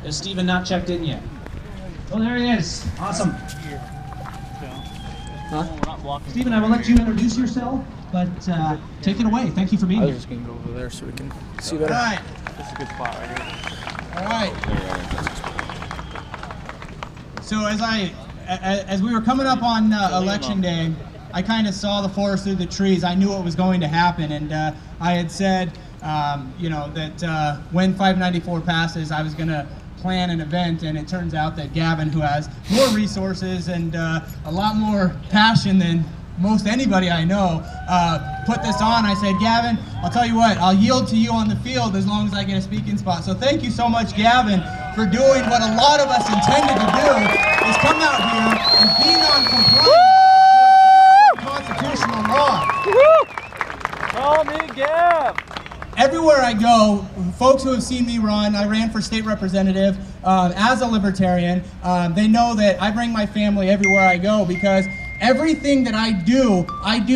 Is Steven not checked in yet? Oh, there he is. Awesome. Huh? Steven, I will let you introduce yourself, but take it away. Thank you for being here. I was just going to go over there so we can see better. All right. This is a good spot right here. All right. So as we were coming up on election day, I kind of saw the forest through the trees. I knew what was going to happen, and I had said, you know, that when 594 passes, I was going to plan an event, and it turns out that Gavin, who has more resources and a lot more passion than most anybody I know, put this on. I said, Gavin, I'll tell you what, I'll yield to you on the field as long as I get a speaking spot. So thank you so much, Gavin, for doing what a lot of us intended to do, is come out here and be non-compliant with constitutional law. Call me Gav! Everywhere I go, folks who have seen me run, I ran for state representative as a libertarian. They know that I bring my family everywhere I go, because everything that I do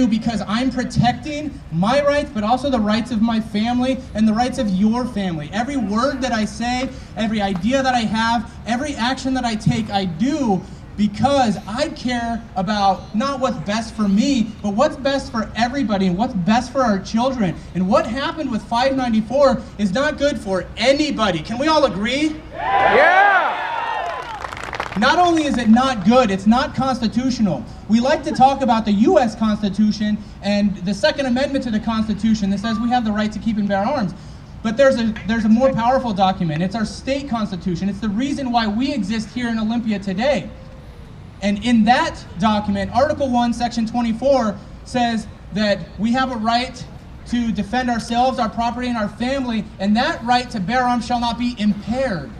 because I'm protecting my rights, but also the rights of my family and the rights of your family. Every word that I say, every idea that I have, every action that I take, I do because I care about not what's best for me, but what's best for everybody and what's best for our children. And what happened with 594 is not good for anybody. Can we all agree? Yeah! Not only is it not good, it's not constitutional. We like to talk about the U.S. Constitution and the Second Amendment to the Constitution that says we have the right to keep and bear arms. But there's a more powerful document. It's our state constitution. It's the reason why we exist here in Olympia today. And in that document, Article 1, Section 24 says that we have a right to defend ourselves, our property, and our family, and that right to bear arms shall not be impaired.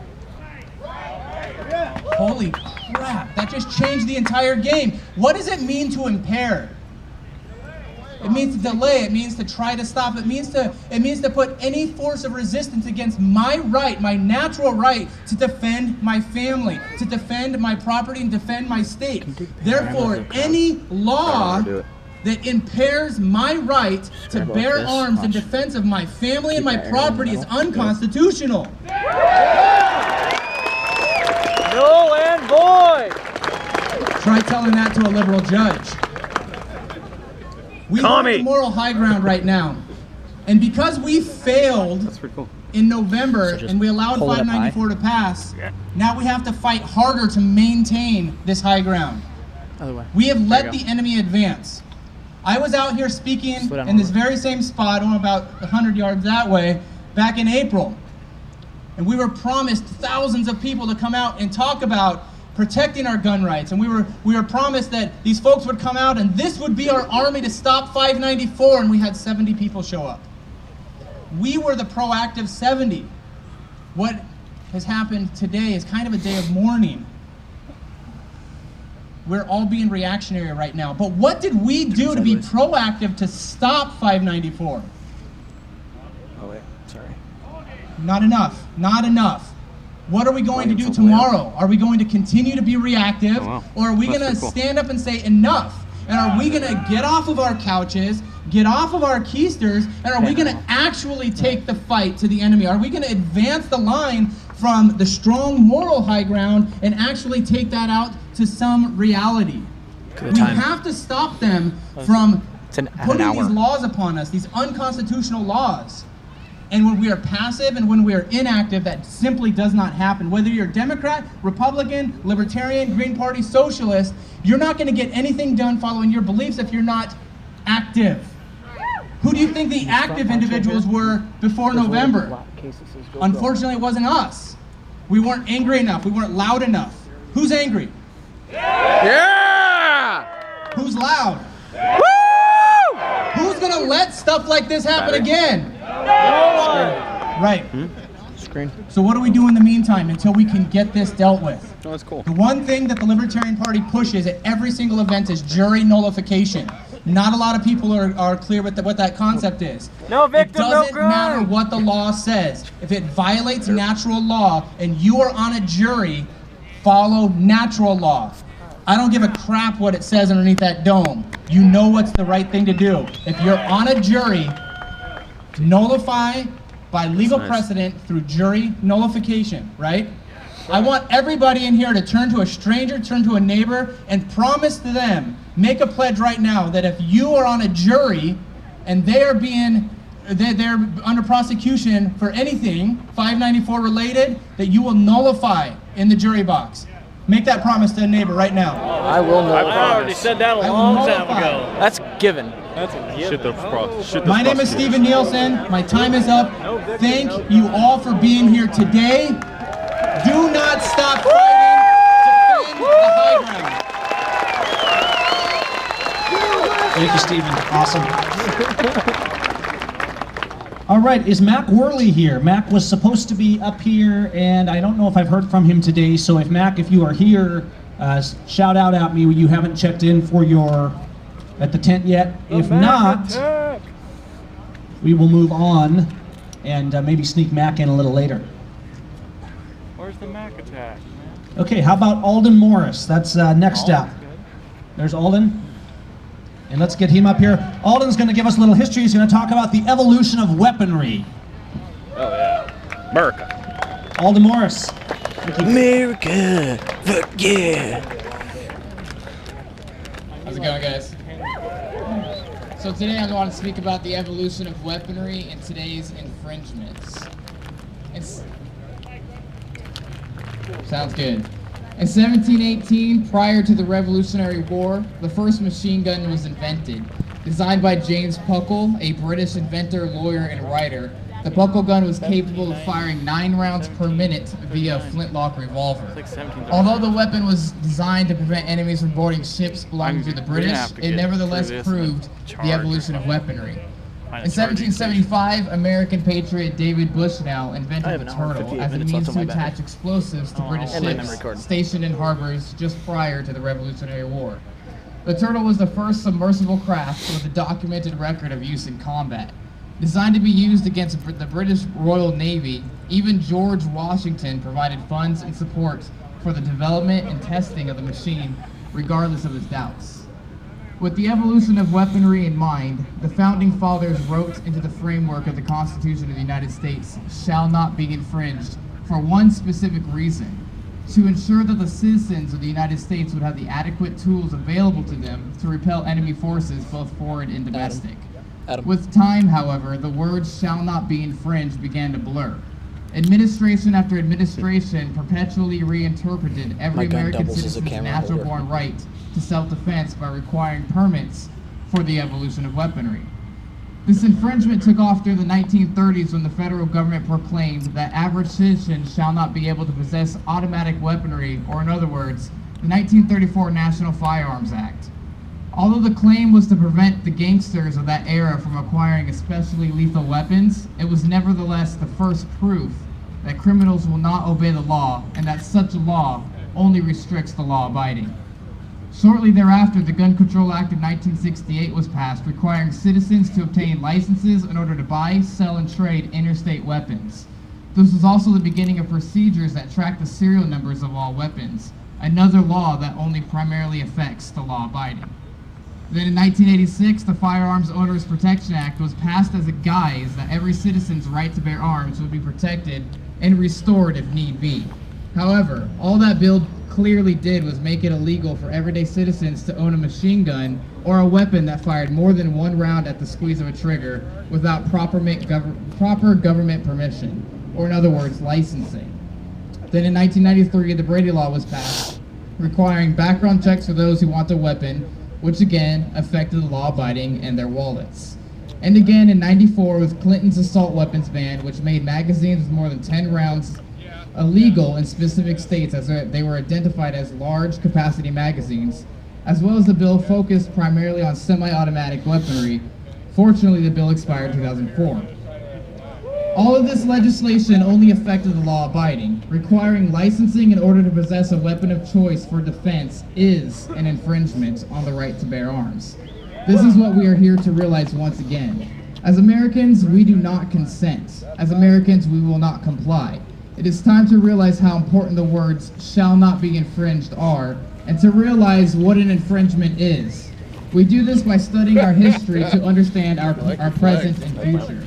Holy crap, that just changed the entire game. What does it mean to impair? It means to delay, it means to try to stop, it means to put any force of resistance against my right, my natural right to defend my family, to defend my property and defend my state. Therefore, any law that impairs my right to bear arms in defense of my family and my property is unconstitutional. Null and void! Try telling that to a liberal judge. We are the moral high ground right now. And because we failed in November and we allowed 594 to pass, now we have to fight harder to maintain this high ground. We have let the enemy advance. I was out here speaking in this very same spot, about 100 yards that way, back in April. And we were promised thousands of people to come out and talk about protecting our gun rights, and we were promised that these folks would come out and this would be our army to stop 594, and we had 70 people show up. We were the proactive 70. What has happened today is kind of a day of mourning. We're all being reactionary right now, but what did we do to be proactive to stop 594? Oh wait, sorry. Not enough, not enough. What are we going to do tomorrow? Are we going to continue to be reactive, or are we going to stand up and say enough? And are we going to get off of our couches, get off of our keisters, and are we going to actually take the fight to the enemy? Are we going to advance the line from the strong moral high ground and actually take that out to some reality? We have to stop them from putting these laws upon us, these unconstitutional laws. And when we are passive and when we are inactive, that simply does not happen. Whether you're Democrat, Republican, Libertarian, Green Party, Socialist, you're not going to get anything done following your beliefs if you're not active. Who do you think the active individuals were before November? Unfortunately, it wasn't us. We weren't angry enough. We weren't loud enough. Who's angry? Yeah! Who's loud? Woo! Who's going to let stuff like this happen again? Right. Screen. So what do we do in the meantime until we can get this dealt with? Oh, that's cool. The one thing that the Libertarian Party pushes at every single event is jury nullification. Not a lot of people are clear with what that concept is. No victim, no crime. It doesn't matter what the law says. If it violates natural law and you are on a jury, follow natural law. I don't give a crap what it says underneath that dome. You know what's the right thing to do. If you're on a jury, nullify by legal precedent through jury nullification, right? I want everybody in here to turn to a stranger, turn to a neighbor, and promise to them, make a pledge right now that if you are on a jury and they are they're under prosecution for anything 594 related, that you will nullify in the jury box. Make that promise to a neighbor right now. I will know. I already said that a long time ago. That's given. That's a given. My name is Steven Nielsen. My time is up. Thank you all for being here today. Do not stop fighting. Defend the high ground. Thank you, Steven. Awesome. All right, is Mac Worley here? Mac was supposed to be up here, and I don't know if I've heard from him today. So if Mac, if you are here, shout out at me. You haven't checked in for at the tent yet. If not, we will move on and maybe sneak Mac in a little later. Where's the Mac attack? Okay, how about Alden Morris? That's next up. There's Alden. And let's get him up here. Alden's going to give us a little history. He's going to talk about the evolution of weaponry. Oh, yeah. America. Alden Morris. America. Fuck yeah. How's it going, guys? So today I want to speak about the evolution of weaponry and today's infringements. Sounds good. In 1718, prior to the Revolutionary War, the first machine gun was invented. Designed by James Puckle, a British inventor, lawyer, and writer, the Puckle gun was capable of firing 9 rounds per minute via a flintlock revolver. Although the weapon was designed to prevent enemies from boarding ships belonging to the British, it nevertheless proved the evolution of weaponry. In 1775, American patriot David Bushnell invented the turtle as a means to attach explosives to British ships stationed in harbors just prior to the Revolutionary War. The turtle was the first submersible craft with a documented record of use in combat. Designed to be used against the British Royal Navy, even George Washington provided funds and support for the development and testing of the machine, regardless of his doubts. With the evolution of weaponry in mind, the Founding Fathers wrote into the framework of the Constitution of the United States, "shall not be infringed," for one specific reason: to ensure that the citizens of the United States would have the adequate tools available to them to repel enemy forces, both foreign and domestic. With time, however, the words "shall not be infringed" began to blur. Administration after administration perpetually reinterpreted every American citizen's natural-born right to self-defense by requiring permits for the evolution of weaponry. This infringement took off during the 1930s when the federal government proclaimed that average citizens shall not be able to possess automatic weaponry, or in other words, the 1934 National Firearms Act. Although the claim was to prevent the gangsters of that era from acquiring especially lethal weapons, it was nevertheless the first proof that criminals will not obey the law and that such a law only restricts the law-abiding. Shortly thereafter, the Gun Control Act of 1968 was passed, requiring citizens to obtain licenses in order to buy, sell, and trade interstate weapons. This was also the beginning of procedures that track the serial numbers of all weapons, another law that only primarily affects the law-abiding. Then in 1986, the Firearms Owners Protection Act was passed as a guise that every citizen's right to bear arms would be protected and restored if need be. However, all that bill clearly did was make it illegal for everyday citizens to own a machine gun or a weapon that fired more than 1 round at the squeeze of a trigger without proper government permission, or in other words, licensing. Then in 1993, the Brady Law was passed, requiring background checks for those who want a weapon, which again affected the law-abiding and their wallets. And again in '94 with Clinton's assault weapons ban, which made magazines with more than 10 rounds illegal in specific states as they were identified as large capacity magazines, as well as the bill focused primarily on semi-automatic weaponry. Fortunately, the bill expired in 2004. All of this legislation only affected the law-abiding. Requiring licensing in order to possess a weapon of choice for defense is an infringement on the right to bear arms. This is what we are here to realize once again. As Americans, we do not consent. As Americans, we will not comply. It is time to realize how important the words "shall not be infringed" are, and to realize what an infringement is. We do this by studying our history to understand our present and future.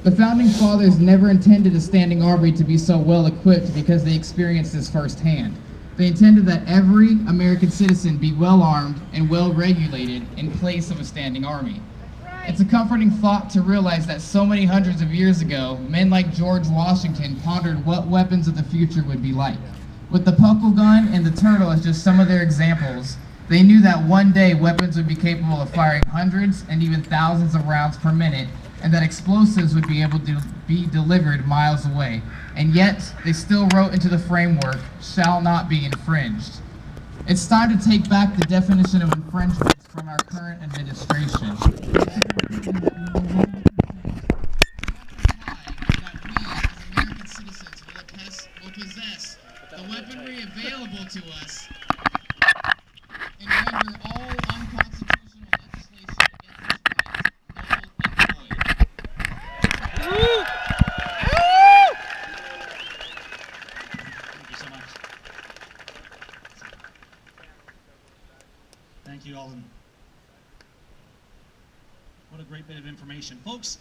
The Founding Fathers never intended a standing army to be so well equipped because they experienced this firsthand. They intended that every American citizen be well armed and well regulated in place of a standing army. It's a comforting thought to realize that so many hundreds of years ago, men like George Washington pondered what weapons of the future would be like. With the puckle gun and the turtle as just some of their examples, they knew that one day weapons would be capable of firing hundreds and even thousands of rounds per minute, and that explosives would be able to be delivered miles away. And yet, they still wrote into the framework, "shall not be infringed." It's time to take back the definition of infringements from our current administration. Will possess the weaponry available to us and render all unconstitutional legislation against this right null and void. Thank you so much. Thank you, Alden. What a great bit of information. Folks,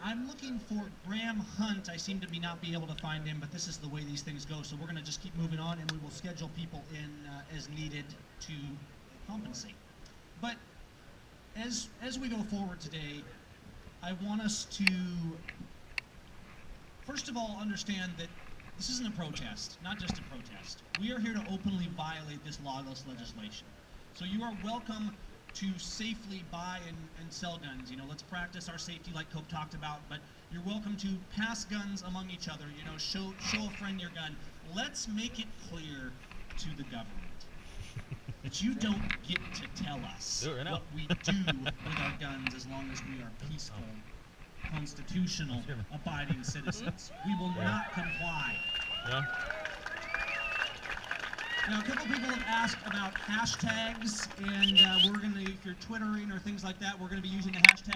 I'm looking for Graham Hunt. I seem to not be able to find him, but this is the way these things go. So we're going to just keep moving on, and we will schedule people in as needed to compensate. But as we go forward today, I want us to, first of all, understand that this isn't a protest, not just a protest. We are here to openly violate this lawless legislation. So you are welcome to safely buy and sell guns. You know, let's practice our safety like Cope talked about, but you're welcome to pass guns among each other, you know, show a friend your gun. Let's make it clear to the government that you don't get to tell us what we do with our guns as long as we are peaceful, constitutional, abiding citizens. We will not comply. Now, a couple people have asked about hashtags, and we're going to, if you're Twittering or things like that, we're going to be using the hashtag